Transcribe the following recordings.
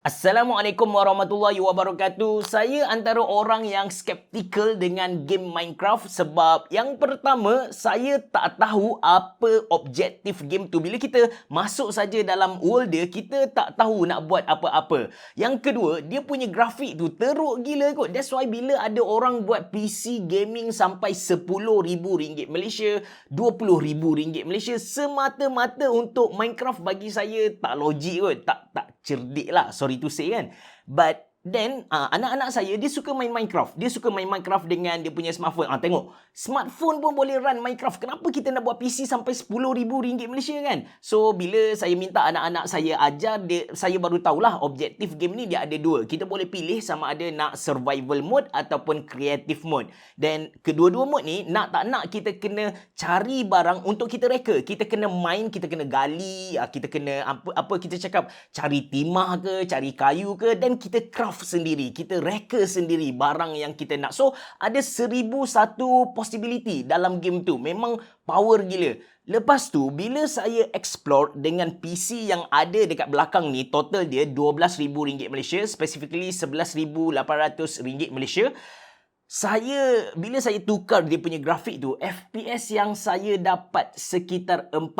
Assalamualaikum warahmatullahi wabarakatuh. Saya antara orang yang skeptikal dengan game Minecraft sebab yang pertama, saya tak tahu apa objektif game tu. Bila kita masuk saja dalam world dia, kita tak tahu nak buat apa-apa. Yang kedua, dia punya grafik tu teruk gila kot. That's why bila ada orang buat PC gaming sampai RM10,000 Malaysia, RM20,000 Malaysia semata-mata untuk Minecraft, bagi saya tak logik kot. Tak cerdik lah, sorry to say kan. But then anak-anak saya dia suka main Minecraft. Dia suka main Minecraft dengan dia punya smartphone. Tengok, smartphone pun boleh run Minecraft. Kenapa kita nak buat PC sampai RM10,000 Malaysia kan? So bila saya minta anak-anak saya ajar, saya baru tahulah objektif game ni dia ada dua. Kita boleh pilih sama ada nak survival mode ataupun creative mode. Dan kedua-dua mode ni nak tak nak kita kena cari barang untuk kita reka. Kita kena mine, kita kena gali, kita kena apa kita cakap, cari timah ke, cari kayu ke, dan kita craft sendiri, kita reka sendiri barang yang kita nak. So ada 1001 possibility dalam game tu. Memang power gila. Lepas tu bila saya explore dengan PC yang ada dekat belakang ni, total dia RM12,000 Malaysia, specifically RM11,800 Malaysia. Bila saya tukar dia punya grafik tu, FPS yang saya dapat sekitar 40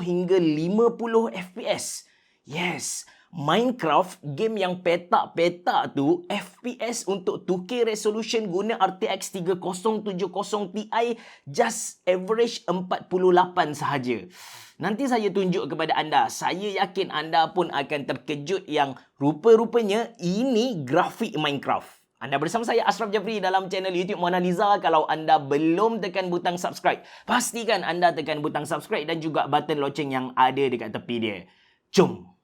hingga 50 FPS. Yes, Minecraft, game yang petak-petak tu, FPS untuk 2K resolution guna RTX 3070 Ti just average 48 sahaja. Nanti saya tunjuk kepada anda. Saya yakin anda pun akan terkejut yang rupa-rupanya ini grafik Minecraft. Anda bersama saya Ashraf Jafri dalam channel YouTube Mona Lisa. Kalau anda belum tekan butang subscribe, pastikan anda tekan butang subscribe dan juga button loceng yang ada dekat tepi dia. Jom!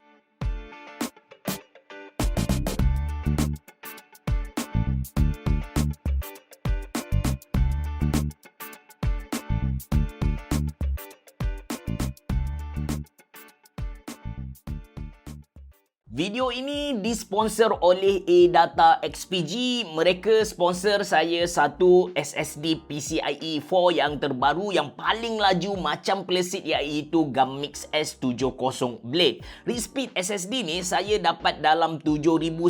Video ini disponsor oleh ADATA XPG. Mereka sponsor saya satu SSD PCIe 4 yang terbaru, yang paling laju macam Classit, iaitu Gammix S70 Blade. Read speed SSD ni saya dapat dalam 7100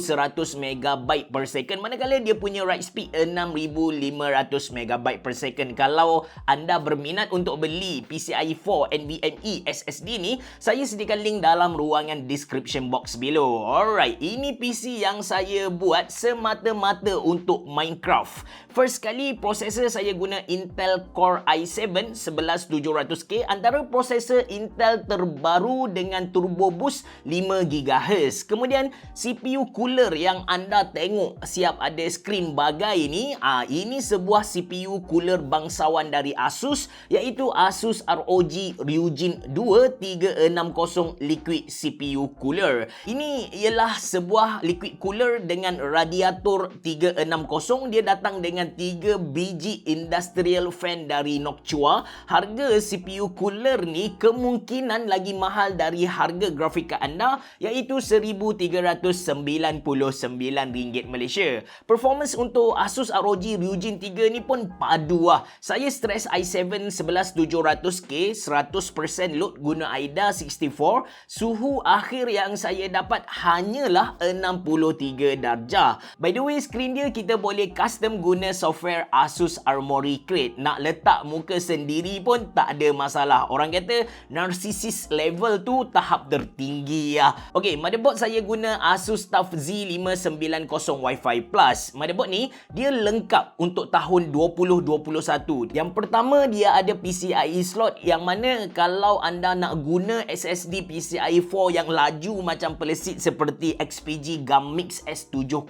MB per second, manakala dia punya write speed 6500 MB per second. Kalau anda berminat untuk beli PCIe 4 NVMe SSD ni, saya sediakan link dalam ruangan description box below. Alright, ini PC yang saya buat semata-mata untuk Minecraft. First kali, prosesor saya guna Intel Core i7 11700K, antara prosesor Intel terbaru dengan turbo boost 5 GHz. Kemudian CPU cooler yang anda tengok siap ada skrin bagai ni, ini sebuah CPU cooler bangsawan dari Asus, iaitu Asus ROG Ryujin 2 360 liquid CPU cooler. Ini ialah sebuah liquid cooler dengan radiator 360. Dia datang dengan 3 biji industrial fan dari Noctua. Harga CPU cooler ni kemungkinan lagi mahal dari harga grafik kad anda, iaitu RM1,399 Malaysia. Performance untuk Asus ROG Ryujin 3 ni pun padu lah. Saya stress i7 11700K 100% load guna AIDA 64. Suhu akhir yang saya dapat hanyalah 63 darjah. By the way, skrin dia kita boleh custom guna software Asus Armoury Crate. Nak letak muka sendiri pun tak ada masalah. Orang kata narcissist level tu tahap tertinggi lah. Okey, motherboard saya guna Asus TUF Z590 Wi-Fi Plus. Motherboard ni dia lengkap untuk tahun 2021. Yang pertama, dia ada PCIe slot, yang mana kalau anda nak guna SSD PCIe 4 yang laju macam Classit seperti XPG Gammix S70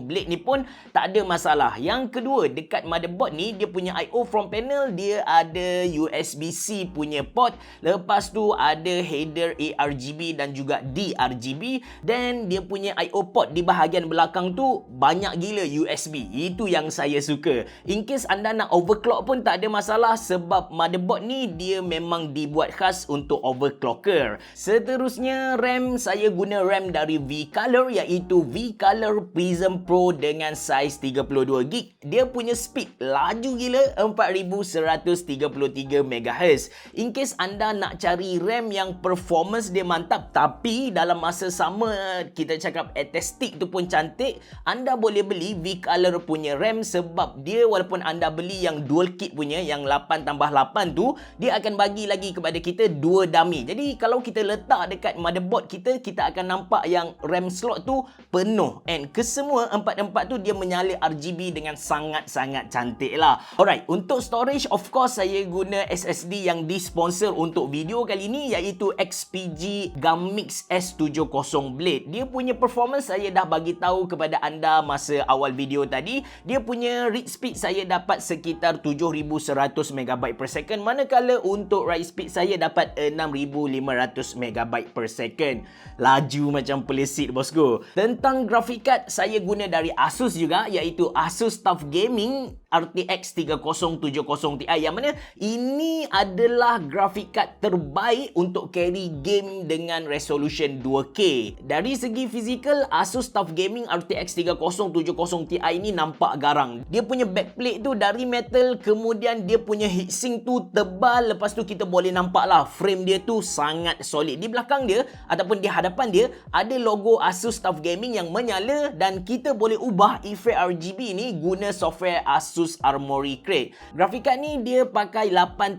Blade ni pun tak ada masalah. Yang kedua, dekat motherboard ni dia punya I/O front panel, dia ada USB-C punya port. Lepas tu ada header ARGB dan juga DRGB, dan dia punya I/O port di bahagian belakang tu banyak gila USB. Itu yang saya suka. In case anda nak overclock pun tak ada masalah, sebab motherboard ni dia memang dibuat khas untuk overclocker. Seterusnya, RAM saya guna RAM RAM dari V-Color iaitu V-Color Prism Pro dengan saiz 32GB. Dia punya speed laju gila 4133 MHz. In case anda nak cari RAM yang performance dia mantap tapi dalam masa sama kita cakap aesthetic tu pun cantik, anda boleh beli V-Color punya RAM sebab dia walaupun anda beli yang dual kit punya yang 8+8 tu, dia akan bagi lagi kepada kita 2 dummy. Jadi kalau kita letak dekat motherboard kita akan nampak yang RAM slot tu penuh, and kesemua empat tu dia menyala RGB dengan sangat-sangat cantik lah. Alright, untuk storage of course saya guna SSD yang disponsor untuk video kali ni iaitu XPG Gammix S70 Blade. Dia punya performance saya dah bagi tahu kepada anda masa awal video tadi. Dia punya read speed saya dapat sekitar 7100 MB per second, manakala untuk write speed saya dapat 6500 MB per second. Laju macam pelesit bosku. Tentang graphic card saya guna dari Asus juga iaitu Asus TUF Gaming RTX 3070 Ti, yang mana ini adalah graphic card terbaik untuk carry game dengan resolution 2K. Dari segi fizikal, Asus TUF Gaming RTX 3070 Ti ini nampak garang. Dia punya backplate tu dari metal, kemudian dia punya heatsink tu tebal, lepas tu kita boleh nampak lah frame dia tu sangat solid. Di belakang dia ataupun di hadapan dia ada logo Asus TUF Gaming yang menyala, dan kita boleh ubah efek RGB ni guna software Asus Armoury Crate. Graphic card ni dia pakai 8+8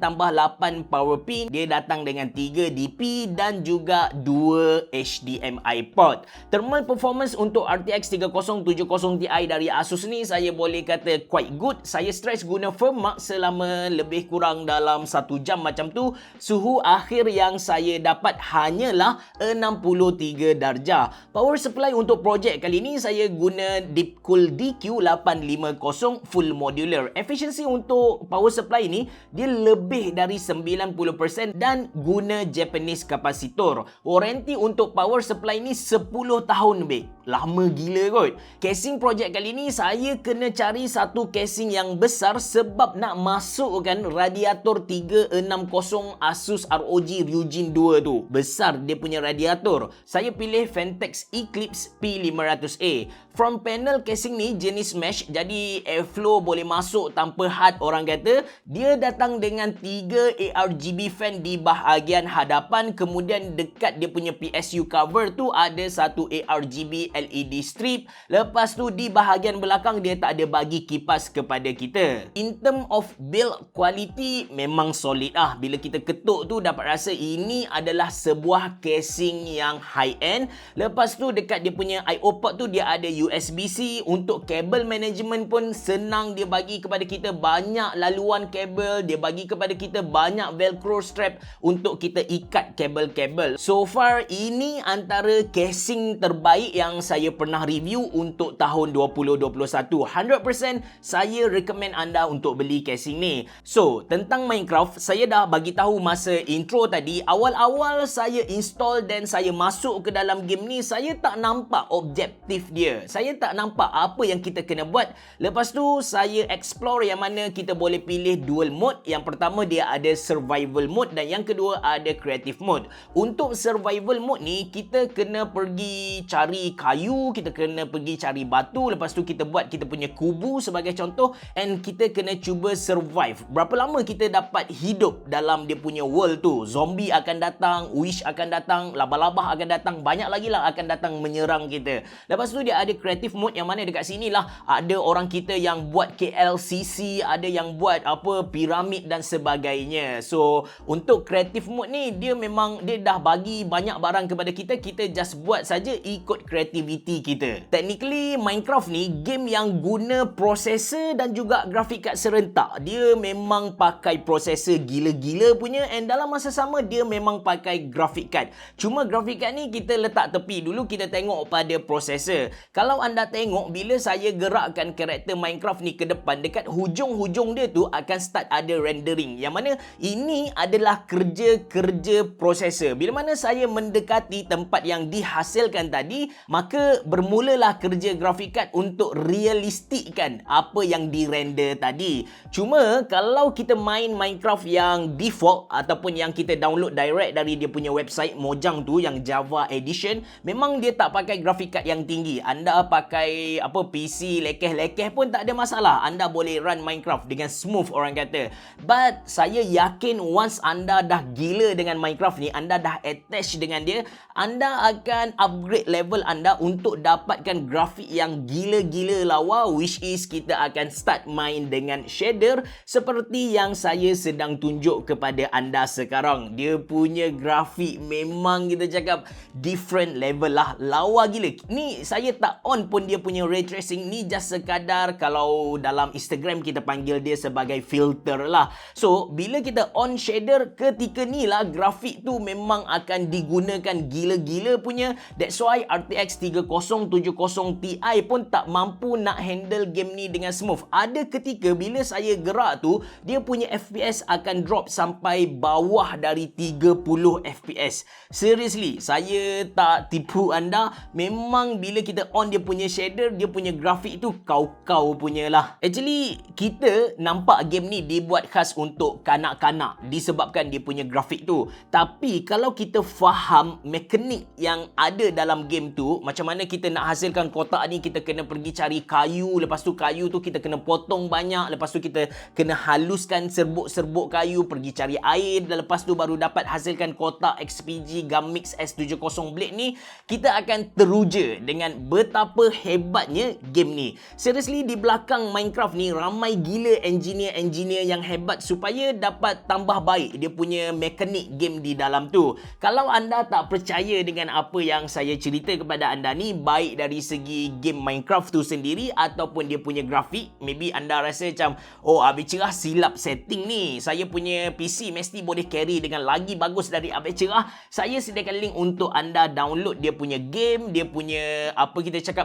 power pin. Dia datang dengan 3 DP dan juga 2 HDMI port. Thermal performance untuk RTX 3070 Ti dari Asus ni saya boleh kata quite good. Saya stretch guna firm mark selama lebih kurang dalam 1 jam macam tu. Suhu akhir yang saya dapat hanyalah 63 darjah. Power supply untuk projek kali ni saya guna Deepcool DQ850 full modular. Efisiensi untuk power supply ni dia lebih dari 90% dan guna Japanese kapasitor. Warranty untuk power supply ni 10 tahun lebih. Lama gila kot. Casing projek kali ni saya kena cari satu casing yang besar sebab nak masukkan radiator 360 Asus ROG Ryujin 2 tu. Besar dia punya radiator. Saya pilih Ventex Eclipse P500A. Front panel casing ni jenis mesh, jadi airflow boleh masuk tanpa had orang kata. Dia datang dengan 3 ARGB fan di bahagian hadapan, kemudian dekat dia punya PSU cover tu ada satu ARGB LED strip. Lepas tu di bahagian belakang dia tak ada bagi kipas kepada kita. In term of build quality memang solid lah. Bila kita ketuk tu dapat rasa ini adalah sebuah casing yang high end. Lepas tu dekat dia punya IO port tu dia ada USB-C. Untuk kabel management pun senang, dia bagi kepada kita banyak laluan kabel, dia bagi kepada kita banyak velcro strap untuk kita ikat kabel-kabel. So far ini antara casing terbaik yang saya pernah review untuk tahun 2021. 100% saya recommend anda untuk beli casing ni. So tentang Minecraft saya dah bagi tahu masa intro tadi. Awal-awal saya install dan saya masuk ke dalam game ni, saya tak nampak objektif dia. Saya tak nampak apa yang kita kena buat. Lepas tu saya explore yang mana kita boleh pilih dual mode. Yang pertama dia ada survival mode dan yang kedua ada creative mode. Untuk survival mode ni kita kena pergi cari kayu, kita kena pergi cari batu, lepas tu kita buat kita punya kubu sebagai contoh, and kita kena cuba survive. Berapa lama kita dapat hidup dalam dia punya world tu. Zombie akan datang, wish akan datang, labah-labah akan datang, banyak lagi lah akan datang menyerang kita. Lepas tu dia ada creative mode yang mana dekat sini lah ada orang kita yang buat KLCC, ada yang buat apa piramid dan sebagainya. So untuk creative mode ni dia memang dia dah bagi banyak barang kepada kita, kita just buat saja ikut creativity kita. Technically Minecraft ni game yang guna prosesor dan juga graphic card serentak. Dia memang pakai prosesor gila-gila punya, and dalam masa sama dia memang pakai graphic card. Cuma graphic card ni kita letak tepi dulu, kita tengok pada prosesor. Kalau anda tengok bila saya gerakkan karakter Minecraft ni ke depan depan, dekat hujung-hujung dia tu akan start ada rendering. Yang mana ini adalah kerja-kerja prosesor. Bila mana saya mendekati tempat yang dihasilkan tadi, maka bermulalah kerja grafik card untuk realistikkan apa yang dirender tadi. Cuma kalau kita main Minecraft yang default ataupun yang kita download direct dari dia punya website Mojang tu, yang Java Edition, memang dia tak pakai graphic card yang tinggi. Anda pakai PC lekeh-lekeh pun tak ada masalah. Anda boleh run Minecraft dengan smooth, orang kata. But saya yakin once anda dah gila dengan Minecraft ni, anda dah attach dengan dia, anda akan upgrade level anda untuk dapatkan grafik yang gila-gila lawa, which is kita akan start main dengan shader seperti yang saya sedang tunjuk kepada anda sekarang. Dia punya grafik memang kita cakap different level lah, lawa gila. Ni saya tak on pun dia punya ray tracing, ni just sekadar kalau dalam Instagram kita panggil dia sebagai filter lah. So bila kita on shader, ketika ni lah grafik tu memang akan digunakan gila-gila punya. That's why RTX 3070 Ti pun tak mampu nak handle game ni dengan smooth. Ada ketika bila saya gerak tu, dia punya FPS akan drop sampai bawah dari 30 FPS. Seriously, saya tak tipu anda. Memang bila kita on dia punya shader, dia punya grafik tu kau-kau punya lah. Actually, kita nampak game ni dibuat khas untuk kanak-kanak disebabkan dia punya grafik tu. Tapi kalau kita faham mekanik yang ada dalam game tu, macam mana kita nak hasilkan kotak ni, kita kena pergi cari kayu, lepas tu kayu tu kita kena potong banyak, lepas tu kita kena haluskan serbuk-serbuk kayu, pergi cari air, dan lepas tu baru dapat hasilkan kotak XPG Gammix S70 Blade ni. Kita akan teruja dengan betapa hebatnya game ni. Seriously, di belakang Minecraft ni ramai gila engineer-engineer yang hebat supaya dapat tambah baik dia punya mekanik game di dalam tu. Kalau anda tak percaya dengan apa yang saya cerita kepada anda ni, baik dari segi game Minecraft tu sendiri ataupun dia punya grafik, maybe anda rasa macam, oh Abid Cerah silap setting ni, saya punya PC mesti boleh carry dengan lagi bagus dari Abid Cerah. Saya sediakan link untuk anda download dia punya game, dia punya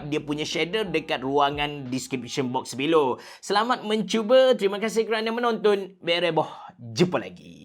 dia punya shader dekat ruangan description box below. Selamat mencuba, terima kasih kerana menonton. Bereboh, jumpa lagi.